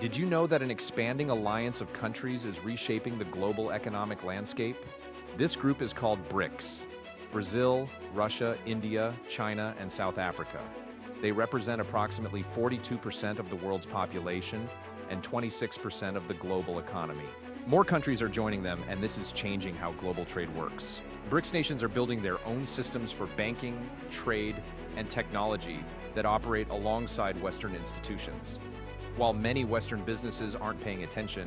Did you know that an expanding alliance of countries is reshaping the global economic landscape? This group is called BRICS: Brazil, Russia, India, China, and South Africa. They represent approximately 42% of the world's population and 26% of the global economy. More countries are joining them, and this is changing how global trade works. BRICS nations are building their own systems for banking, trade, and technology that operate alongside Western institutions. While many Western businesses aren't paying attention,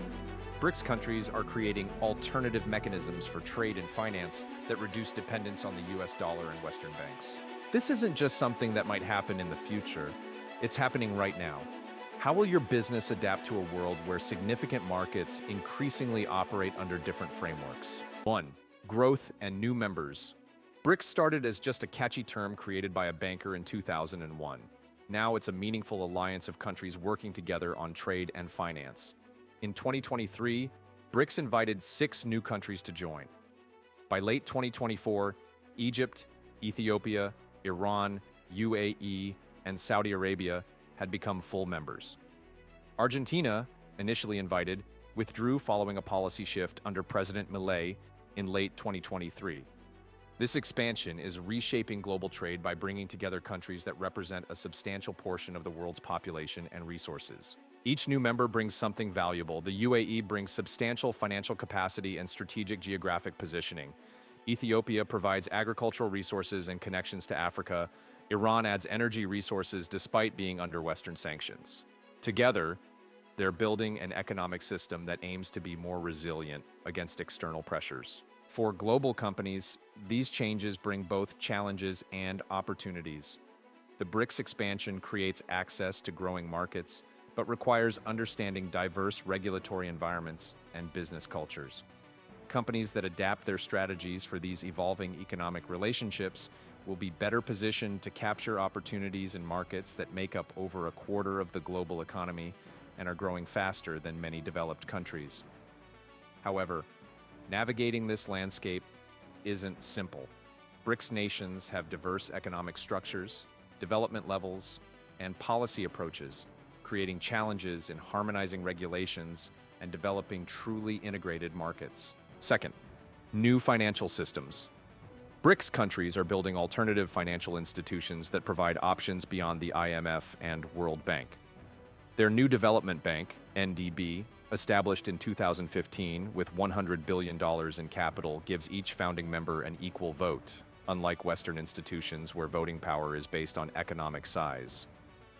BRICS countries are creating alternative mechanisms for trade and finance that reduce dependence on the US dollar and Western banks. This isn't just something that might happen in the future, it's happening right now. How will your business adapt to a world where significant markets increasingly operate under different frameworks? 1. Growth and new members. BRICS started as just a catchy term created by a banker in 2001. Now it's a meaningful alliance of countries working together on trade and finance. In 2023, BRICS invited 6 new countries to join. By late 2024, Egypt, Ethiopia, Iran, UAE, and Saudi Arabia had become full members. Argentina, initially invited, withdrew following a policy shift under President Milei in late 2023. This expansion is reshaping global trade by bringing together countries that represent a substantial portion of the world's population and resources. Each new member brings something valuable. The UAE brings substantial financial capacity and strategic geographic positioning. Ethiopia provides agricultural resources and connections to Africa. Iran adds energy resources despite being under Western sanctions. Together, they're building an economic system that aims to be more resilient against external pressures. For global companies, these changes bring both challenges and opportunities. The BRICS expansion creates access to growing markets, but requires understanding diverse regulatory environments and business cultures. Companies that adapt their strategies for these evolving economic relationships will be better positioned to capture opportunities in markets that make up over a quarter of the global economy and are growing faster than many developed countries. However, navigating this landscape isn't simple. BRICS nations have diverse economic structures, development levels, and policy approaches, creating challenges in harmonizing regulations and developing truly integrated markets. Second, new financial systems. BRICS countries are building alternative financial institutions that provide options beyond the IMF and World Bank. Their new development bank, NDB, established in 2015 with $100 billion in capital, gives each founding member an equal vote, unlike Western institutions where voting power is based on economic size.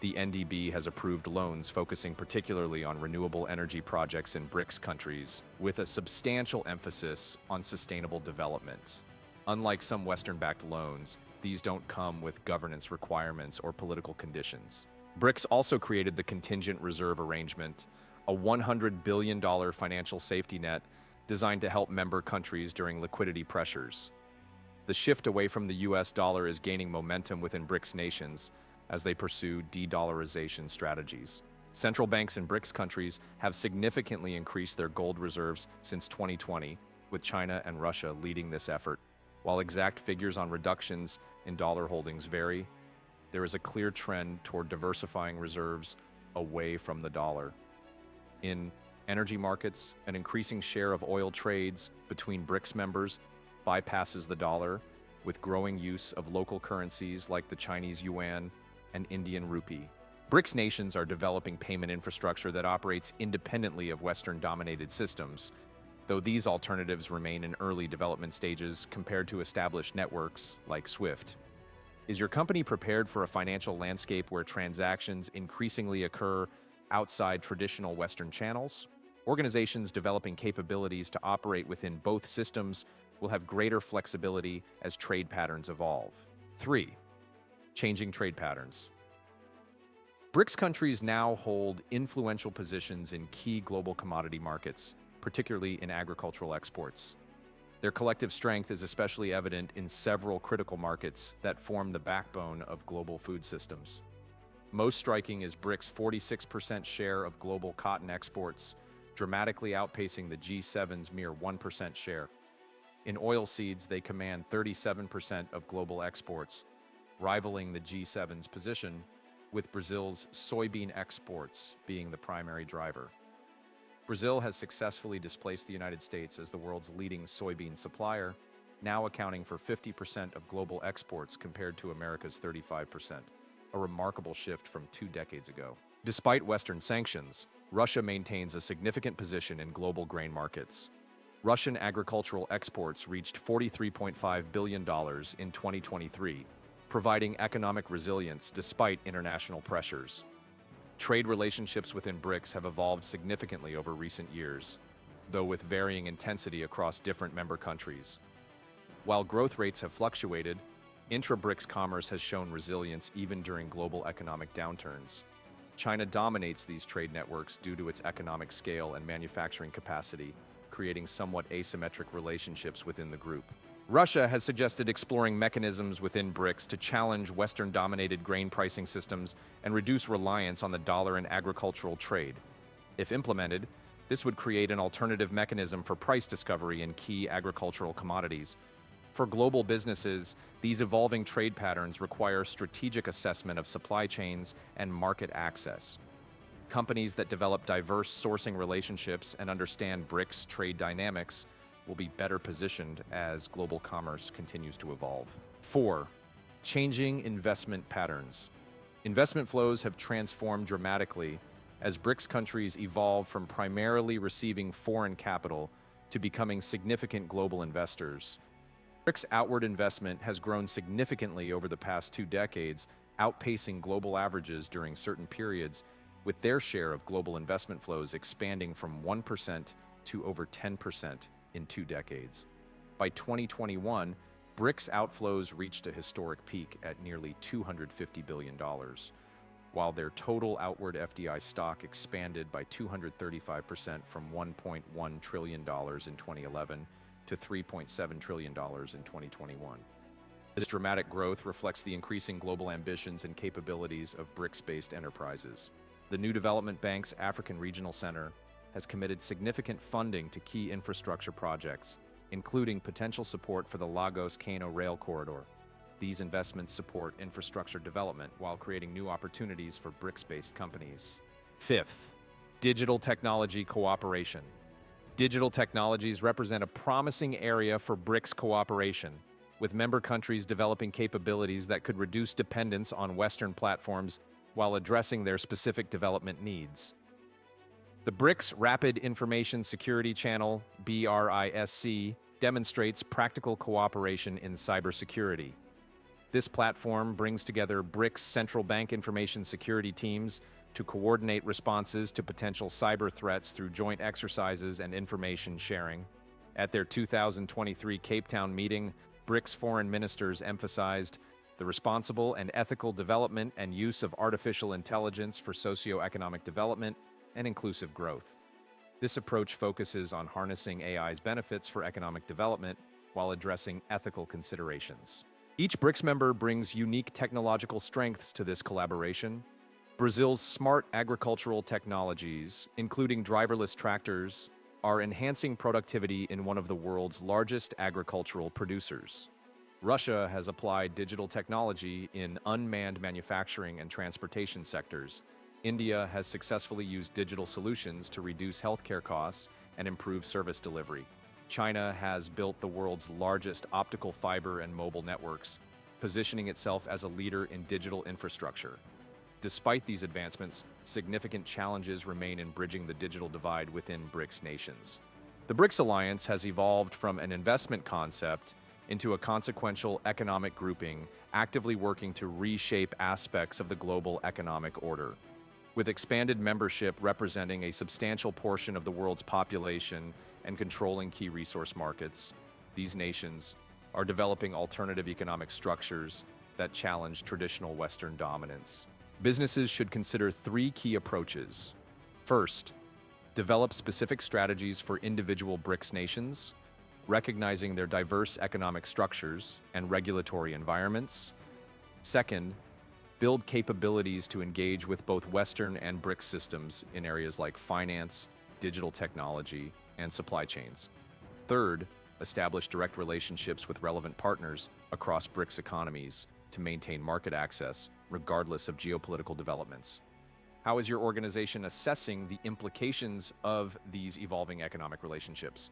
The NDB has approved loans focusing particularly on renewable energy projects in BRICS countries, with a substantial emphasis on sustainable development. Unlike some Western-backed loans, these don't come with governance requirements or political conditions. BRICS also created the Contingent Reserve Arrangement, a $100 billion financial safety net designed to help member countries during liquidity pressures. The shift away from the US dollar is gaining momentum within BRICS nations as they pursue de-dollarization strategies. Central banks in BRICS countries have significantly increased their gold reserves since 2020, with China and Russia leading this effort. While exact figures on reductions in dollar holdings vary, there is a clear trend toward diversifying reserves away from the dollar. In energy markets, an increasing share of oil trades between BRICS members bypasses the dollar, with growing use of local currencies like the Chinese yuan and Indian rupee. BRICS nations are developing payment infrastructure that operates independently of Western-dominated systems, though these alternatives remain in early development stages compared to established networks like SWIFT. Is your company prepared for a financial landscape where transactions increasingly occur outside traditional Western channels? Organizations developing capabilities to operate within both systems will have greater flexibility as trade patterns evolve. 3. Changing trade patterns. BRICS countries now hold influential positions in key global commodity markets, particularly in agricultural exports. Their collective strength is especially evident in several critical markets that form the backbone of global food systems. Most striking is BRICS' 46% share of global cotton exports, dramatically outpacing the G7's mere 1% share. In oilseeds, they command 37% of global exports, rivaling the G7's position, with Brazil's soybean exports being the primary driver. Brazil has successfully displaced the United States as the world's leading soybean supplier, now accounting for 50% of global exports compared to America's 35%, a remarkable shift from 2 decades ago. Despite Western sanctions, Russia maintains a significant position in global grain markets. Russian agricultural exports reached $43.5 billion in 2023, providing economic resilience despite international pressures. Trade relationships within BRICS have evolved significantly over recent years, though with varying intensity across different member countries. While growth rates have fluctuated, intra-BRICS commerce has shown resilience even during global economic downturns. China dominates these trade networks due to its economic scale and manufacturing capacity, creating somewhat asymmetric relationships within the group. Russia has suggested exploring mechanisms within BRICS to challenge Western-dominated grain pricing systems and reduce reliance on the dollar in agricultural trade. If implemented, this would create an alternative mechanism for price discovery in key agricultural commodities. For global businesses, these evolving trade patterns require strategic assessment of supply chains and market access. Companies that develop diverse sourcing relationships and understand BRICS trade dynamics will be better positioned as global commerce continues to evolve. 4. Changing investment patterns. Investment flows have transformed dramatically as BRICS countries evolve from primarily receiving foreign capital to becoming significant global investors. BRICS outward investment has grown significantly over the past 2 decades, outpacing global averages during certain periods, with their share of global investment flows expanding from 1% to over 10% in 2 decades. By 2021, BRICS outflows reached a historic peak at nearly $250 billion, while their total outward FDI stock expanded by 235% from $1.1 trillion in 2011 to $3.7 trillion in 2021. This dramatic growth reflects the increasing global ambitions and capabilities of BRICS-based enterprises. The New Development Bank's African Regional Center has committed significant funding to key infrastructure projects, including potential support for the Lagos-Kano rail corridor. These investments support infrastructure development while creating new opportunities for BRICS-based companies. 5th, digital technology cooperation. Digital technologies represent a promising area for BRICS cooperation, with member countries developing capabilities that could reduce dependence on Western platforms while addressing their specific development needs. The BRICS Rapid Information Security Channel, BRISC, demonstrates practical cooperation in cybersecurity. This platform brings together BRICS central bank information security teams to coordinate responses to potential cyber threats through joint exercises and information sharing. At their 2023 Cape Town meeting, BRICS foreign ministers emphasized the responsible and ethical development and use of artificial intelligence for socio-economic development and inclusive growth. This approach focuses on harnessing AI's benefits for economic development while addressing ethical considerations. Each BRICS member brings unique technological strengths to this collaboration. Brazil's smart agricultural technologies, including driverless tractors, are enhancing productivity in one of the world's largest agricultural producers. Russia has applied digital technology in unmanned manufacturing and transportation sectors. India has successfully used digital solutions to reduce healthcare costs and improve service delivery. China has built the world's largest optical fiber and mobile networks, positioning itself as a leader in digital infrastructure. Despite these advancements, significant challenges remain in bridging the digital divide within BRICS nations. The BRICS alliance has evolved from an investment concept into a consequential economic grouping, actively working to reshape aspects of the global economic order. With expanded membership representing a substantial portion of the world's population and controlling key resource markets, these nations are developing alternative economic structures that challenge traditional Western dominance. Businesses should consider 3 key approaches. First, develop specific strategies for individual BRICS nations, recognizing their diverse economic structures and regulatory environments. Second, build capabilities to engage with both Western and BRICS systems in areas like finance, digital technology, and supply chains. Third, establish direct relationships with relevant partners across BRICS economies to maintain market access regardless of geopolitical developments. How is your organization assessing the implications of these evolving economic relationships?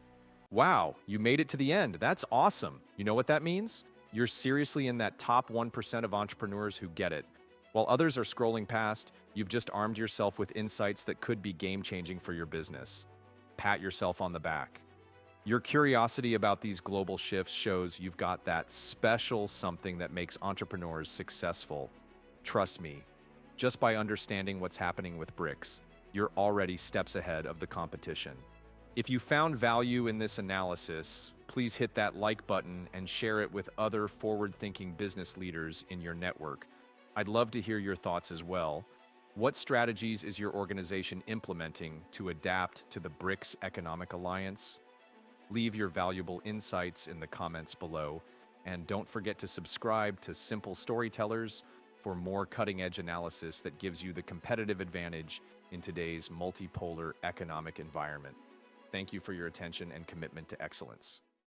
Wow, you made it to the end. That's awesome. You know what that means? You're seriously in that top 1% of entrepreneurs who get it. While others are scrolling past, you've just armed yourself with insights that could be game-changing for your business. Pat yourself on the back. Your curiosity about these global shifts shows you've got that special something that makes entrepreneurs successful. Trust me, just by understanding what's happening with BRICS, you're already steps ahead of the competition. If you found value in this analysis, please hit that like button and share it with other forward-thinking business leaders in your network. I'd love to hear your thoughts as well. What strategies is your organization implementing to adapt to the BRICS Economic Alliance? Leave your valuable insights in the comments below, and don't forget to subscribe to Simple Storytellers for more cutting-edge analysis that gives you the competitive advantage in today's multipolar economic environment. Thank you for your attention and commitment to excellence.